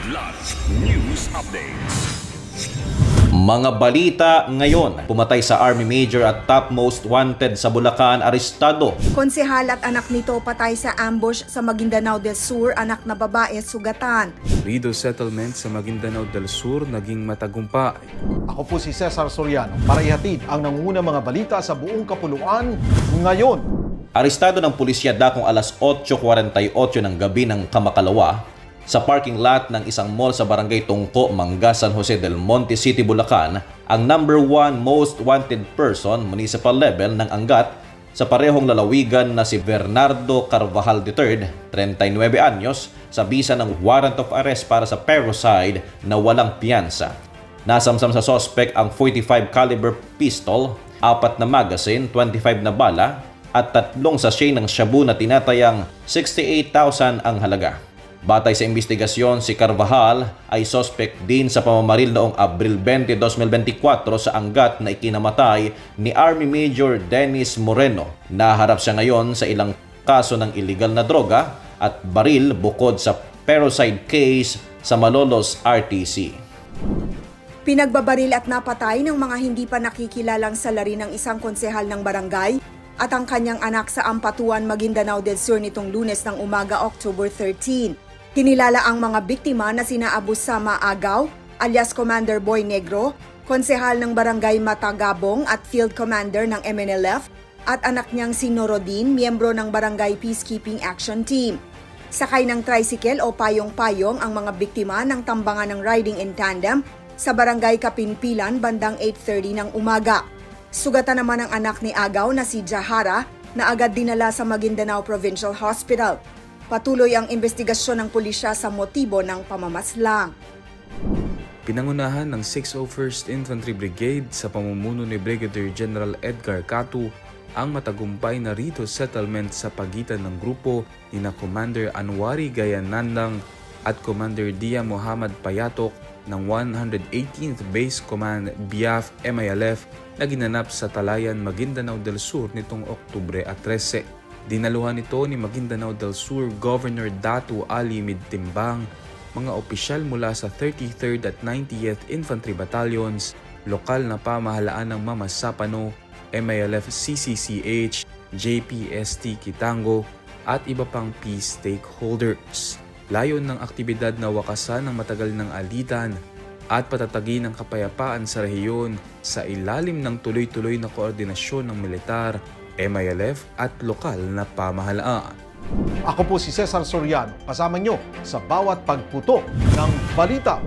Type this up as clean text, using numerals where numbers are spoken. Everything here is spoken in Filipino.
Kidlat News Updates. Mga balita ngayon, pumatay sa Army Major at top most wanted sa Bulacan, arestado. Konsehal at anak nito patay sa ambush sa Maguindanao del Sur, anak na babae sugatan. Rido settlement sa Maguindanao del Sur naging matagumpay. Ako po si Cesar Soriano para ihatid ang nangungunang mga balita sa buong kapuluan ngayon. Arestado ng pulisya dakong alas 8:48 ng gabi ng Kamakalawa sa parking lot ng isang mall sa Barangay Tungko, Manga, San Jose del Monte City, Bulacan, ang number 1 most wanted person municipal level ng Angat sa parehong lalawigan na si Bernardo Carvajal III, 39 anyos, sa bisa ng warrant of arrest para sa parricide na walang piyansa. Nasamsam sa suspect ang 45 caliber pistol, 4 na magazine, 25 na bala at 3 sachet ng shabu na tinatayang 68,000 ang halaga. Batay sa investigasyon, si Carvajal ay suspect din sa pamamaril noong Abril 20, 2024 sa Angat na ikinamatay ni Army Major Dennis Moreno. Naharap siya ngayon sa ilang kaso ng illegal na droga at baril bukod sa parricide case sa Malolos RTC. Pinagbabaril at napatay ng mga hindi pa nakikilalang salarin ng isang konsehal ng barangay at ang kanyang anak sa Ampatuan, Maguindanao del Sur nitong Lunes ng umaga, October 13. Kinilala ang mga biktima na sina Abu Sama Agaw, alias Commander Boy Negro, konsehal ng Barangay Matagabong at Field Commander ng MNLF, at anak niyang si Norodin, miyembro ng Barangay Peacekeeping Action Team. Sakay ng tricycle o payong-payong ang mga biktima ng tambangan ng riding in tandem sa Barangay Kapinpilan bandang 8:30 ng umaga. Sugatan naman ang anak ni Agaw na si Jahara na agad dinala sa Maguindanao Provincial Hospital. Patuloy ang investigasyon ng pulisya sa motibo ng pamamaslang. Pinangunahan ng 601st Infantry Brigade sa pamumuno ni Brigadier General Edgar Catu ang matagumpay na rito settlement sa pagitan ng grupo ni na Commander Anwari Gayanandang at Commander Dia Muhammad Payatok ng 118th Base Command BIAF MILF na ginanap sa Talayan, Maguindanao del Sur nitong Oktubre 13. Dinaluhan ito ni Maguindanao del Sur Governor Datu Ali Midtimbang, mga opisyal mula sa 33rd at 90th Infantry Battalions, lokal na pamahalaan ng Mamasapano, MILF CCCH, JPST Kitango at iba pang peace stakeholders. Layon ng aktibidad na wakasan ng matagal ng alitan at patatagin ng kapayapaan sa rehiyon sa ilalim ng tuloy-tuloy na koordinasyon ng militar, MILF at lokal na pamahalaan. Ako po si Cesar Soriano, kasama nyo sa bawat pagputo ng balita.